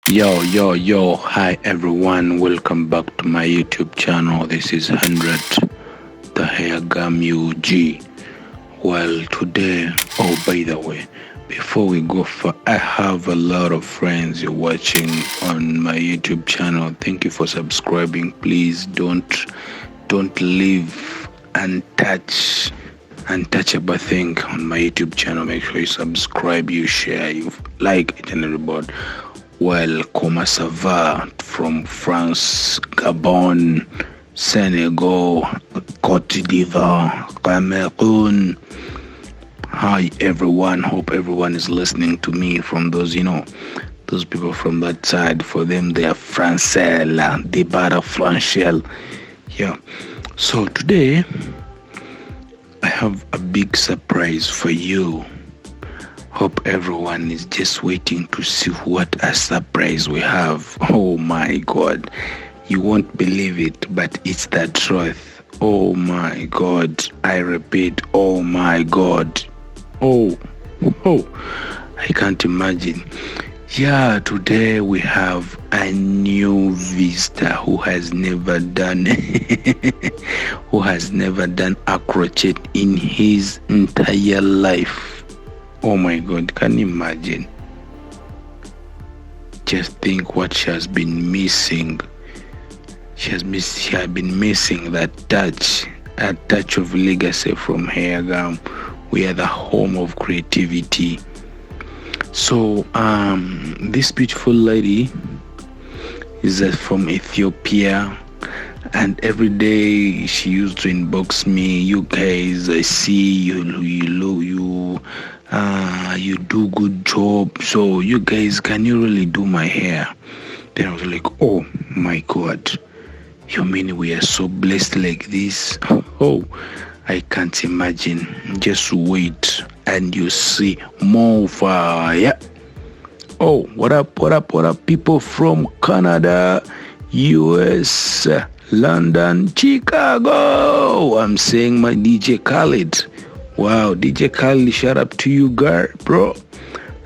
Yo, hi everyone, welcome back to my YouTube channel. This is 100, the HAIRGUM UG. Well, today, by the way, before we go for, I have a lot of friends you're watching on my YouTube channel. Thank you for subscribing. Please don't leave untouchable thing on my YouTube channel. Make sure you subscribe, you share, you like it, and everybody. Well, comment ça va from France, Gabon, Senegal, Côte d'Ivoire, Cameroon. Hi everyone, hope everyone is listening to me from those people from that side. For them, they are Francais, they parlent français. Yeah. So today, I have a big surprise for you. Hope everyone is just waiting to see what a surprise we have. Oh my God. You won't believe it, but it's the truth. Oh my God. I repeat, oh my God. Oh, I can't imagine. Yeah, today we have a new visitor who has never done a crochet in his entire life. Oh my God, can you imagine? Just think what she has been missing. She has been missing that touch, a touch of legacy from HAIRGUM. We are the home of creativity. So this beautiful lady is from Ethiopia, and every day she used to inbox me. You guys, I see you do good job. So you guys, can you really do my hair? Then I was like, oh my God, you mean we are so blessed like this? Oh, I can't imagine. Just wait and you see more fire. Oh, what up, people from Canada, US, London, Chicago. I'm saying my DJ Khaled. Wow, DJ Khaled, shout out to you, girl, bro.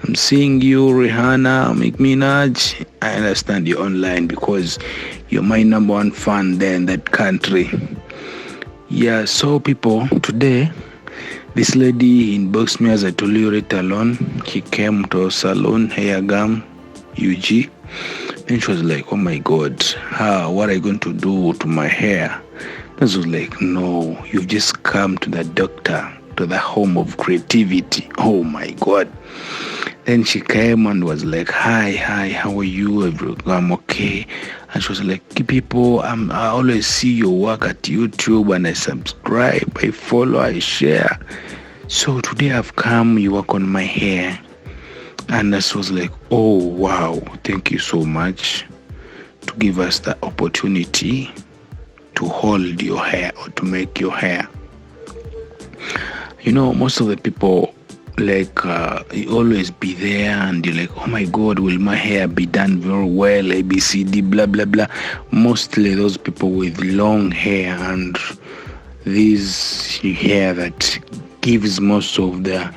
I'm seeing you, Rihanna, Nicki Minaj. I understand you're online because you're my number one fan there in that country. Yeah, so people, today, this lady inboxed me, as I told you right alone. She came to a salon, HAIRGUM UG. And she was like, oh my God, what are you going to do to my hair? I was like, no, you've just come to the doctor, to the home of creativity. Oh my God. Then she came and was like, hi, how are you? I'm okay. And she was like, people, I always see your work at YouTube and I subscribe, I follow, I share. So today I've come, you work on my hair. And I was like, oh wow, thank you so much to give us the opportunity to hold your hair or to make your hair. You know, most of the people, like, you always be there and you're like, oh my God, will my hair be done very well, ABCD, blah blah blah. Mostly those people with long hair and this hair that gives most of the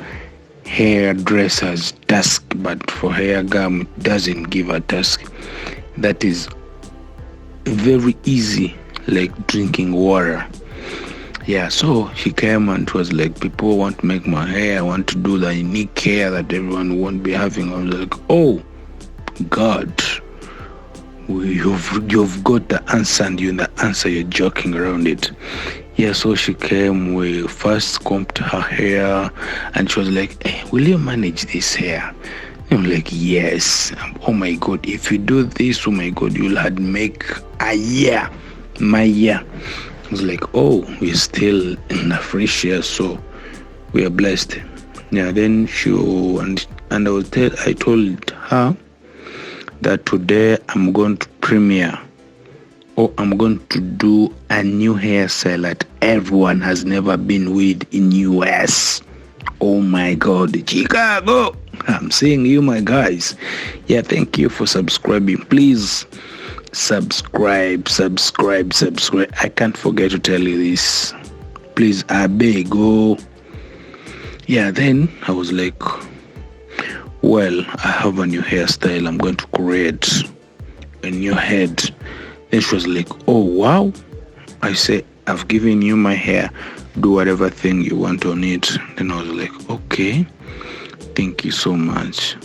hairdressers task, but for HAIRGUM it doesn't give a task. That is very easy, like drinking water. Yeah, so she came and was like, people want to make my hair, I want to do the unique hair that everyone won't be having. I was like, oh God, you've got the answer, and you're joking around it. Yeah, so she came, we first combed her hair, and she was like, hey, will you manage this hair? I'm like, yes. Oh my God, if you do this, oh my God, you'll have make a year, my year. I was like, oh, we're still in a fresh year, so we are blessed. Yeah, then I told her that today I'm going to premiere, or I'm going to do a new hairstyle that everyone has never been with in US. Oh my God, Chicago, I'm seeing you, my guys. Yeah, thank you for subscribing. Please subscribe. I can't forget to tell you this. Please, I beg. Oh, yeah. Then I was like, well, I have a new hairstyle. I'm going to create a new head. Then she was like, oh wow. I say, I've given you my hair, do whatever thing you want on it. Then I was like, okay, thank you so much.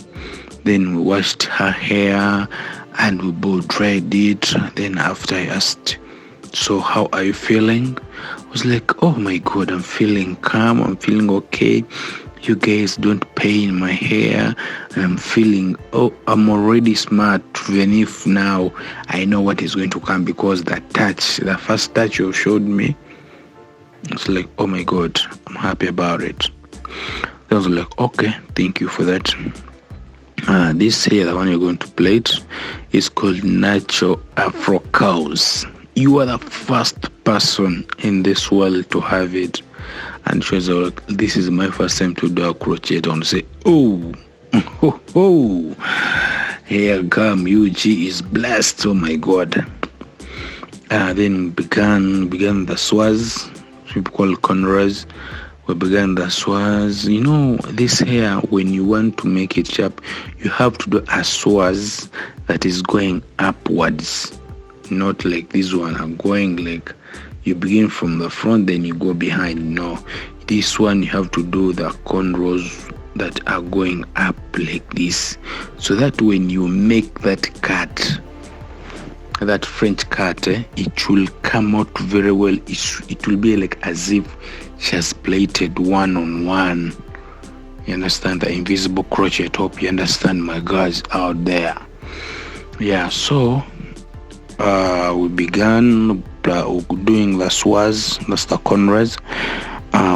Then we washed her hair and we both dried it. Then after I asked, so how are you feeling? I was like, oh my god, I'm feeling calm, I'm feeling okay. You guys don't pain my hair, and I'm feeling, oh, I'm already smart, even if now I know what is going to come, because the first touch you showed me, it's like, oh my god, I'm happy about it. I was like, okay, thank you for that. This here, the one you're going to plait, is called Natural Afro Cows. You are the first person in this world to have it. And she was like, this is my first time to do a crochet. I say, oh, HAIRGUM UG is blessed. Oh my god. Then began the swaz, people call cornrows. We began the swaz. You know, this hair, when you want to make it sharp, you have to do a swaz that is going upwards, not like this one are going like you begin from the front then you go behind. No, this one you have to do the cornrows that are going up like this, so that when you make that cut, that French cut, it will come out very well. It will be like as if she has plaited one on one. You understand the invisible crochet? Hope you understand, my guys out there. Yeah, so we began doing the swaz, that's the cornrows.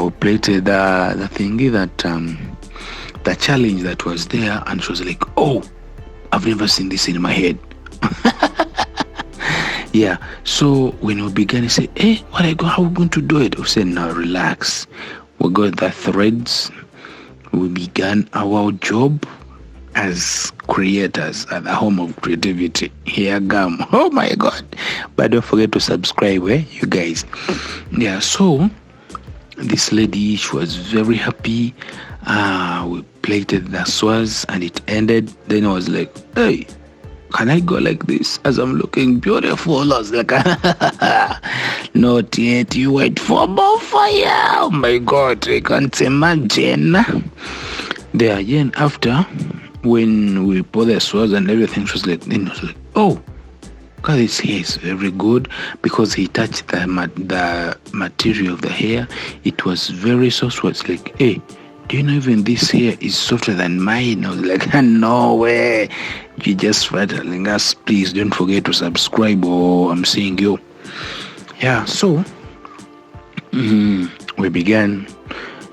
We plaited the thingy that the challenge that was there, and she was like, oh, I've never seen this in my head. Yeah, so when we began, he said, hey, how are we going to do it? We said, now relax. We got the threads. We began our job as creators at the home of creativity, HAIRGUM. Oh my god. But don't forget to subscribe, you guys. Yeah, so this lady, she was very happy. We plaited the swaz and it ended. Then I was like, hey, can I go like this as I'm looking beautiful? I was like, not yet, you wait for more fire. Oh my god, I can't imagine. There again, after, when we put the swaz and everything, she was like, oh, God, this hair is very good, because he touched the material of the hair. It was very soft. So it's like, hey, do you know even this hair is softer than mine? I was like, no way. You just telling us. Please don't forget to subscribe, or I'm seeing you. Yeah, so we began.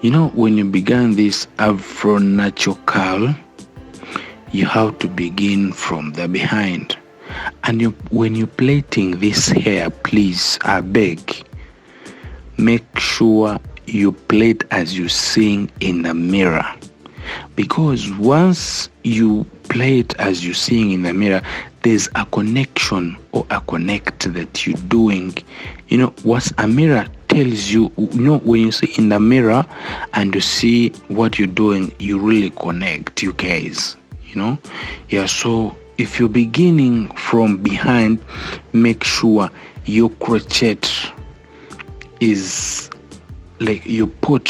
You know, when you began this Afro natural curl, you have to begin from the behind. And when you're plaiting this hair, please, I beg, make sure you plait as you seeing in the mirror. Because once you plait as you seeing in the mirror, there's a connection or a connect that you're doing. You know, what a mirror tells you, you know, when you see in the mirror and you see what you're doing, you really connect, you guys, you know. Yeah, so if you're beginning from behind, make sure your crochet is like, you put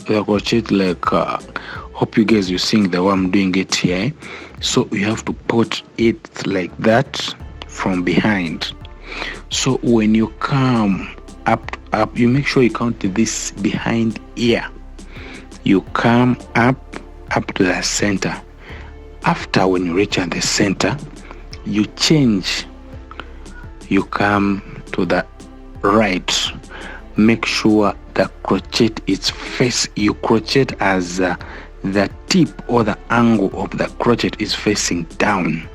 the crochet like, hope you guys, you're seeing the way I'm doing it here. So you have to put it like that from behind. So when you come up, you make sure you count this behind ear. You come up to the center. After, when you reach at the center, you change. You come to the right. Make sure the crochet is you crochet as the tip or the angle of the crochet is facing down.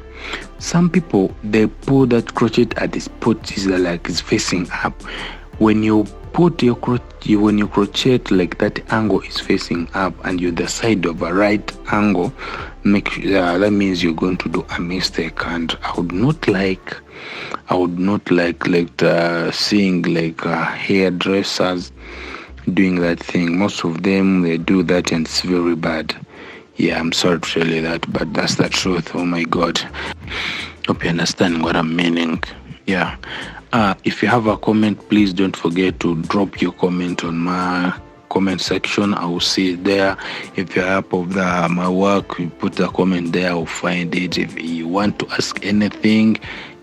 Some people, they put that crochet at this spot is like it's facing up. When you put your crochet, when you crochet like that angle is facing up and you're the side of a right angle, that means you're going to do a mistake. And I would not like seeing like hairdressers doing that thing. Most of them, they do that and it's very bad. Yeah, I'm sorry to tell you that, but that's the truth. Oh my God. Hope you understand what I'm meaning. Yeah. If you have a comment, please don't forget to drop your comment on my comment section. I will see it there. If you're up of my work, you put a comment there, I'll find it. If you want to ask anything,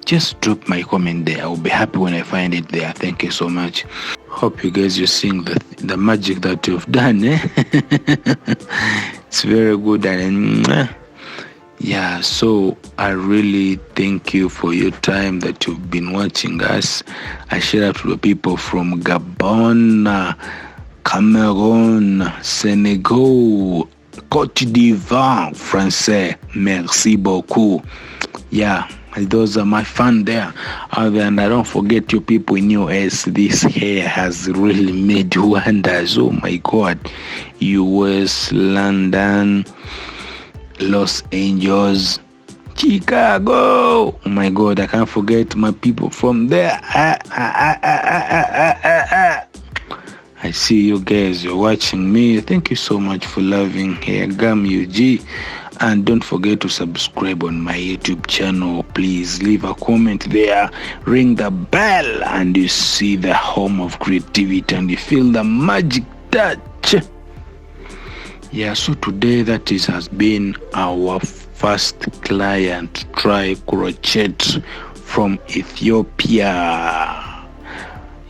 just drop my comment there. I'll be happy when I find it there. Thank you so much. Hope you guys are seeing the magic that you've done. It's very good. And yeah, so I really thank you for your time that you've been watching us. I shout out to the people from Gabon, Cameroon, Senegal, Côte d'Ivoire, Français. Merci beaucoup. Yeah, those are my fans there. And I don't forget you people in US. This hair has really made wonders. Oh my God. US, London, Los Angeles, Chicago. Oh my God, I can't forget my people from there. I see you guys, you're watching me. Thank you so much for loving HAIRGUM UG. And don't forget to subscribe on my YouTube channel. Please leave a comment there, ring the bell, and you see the home of creativity and you feel the magic touch. Yeah, so today has been our first client try crochet from Ethiopia.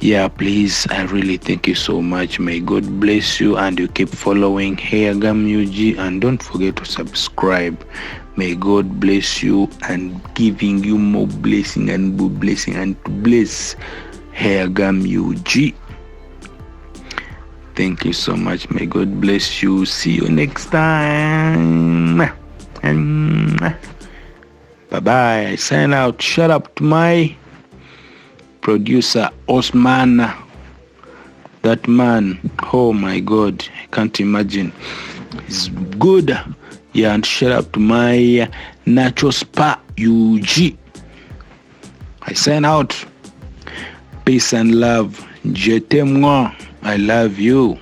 Yeah, please, I really thank you so much. May God bless you, and you keep following HAIRGUM UG, and don't forget to subscribe. May God bless you and giving you more blessing and more blessing and to bless HAIRGUM UG. Thank you so much. May God bless you. See you next time. And bye-bye. I sign out. Shout out to my producer Osman. That man, oh my God, I can't imagine. He's good. Yeah, and shout out to my Natural Spa UG. I sign out. Peace and love. Je t'aime moi. I love you.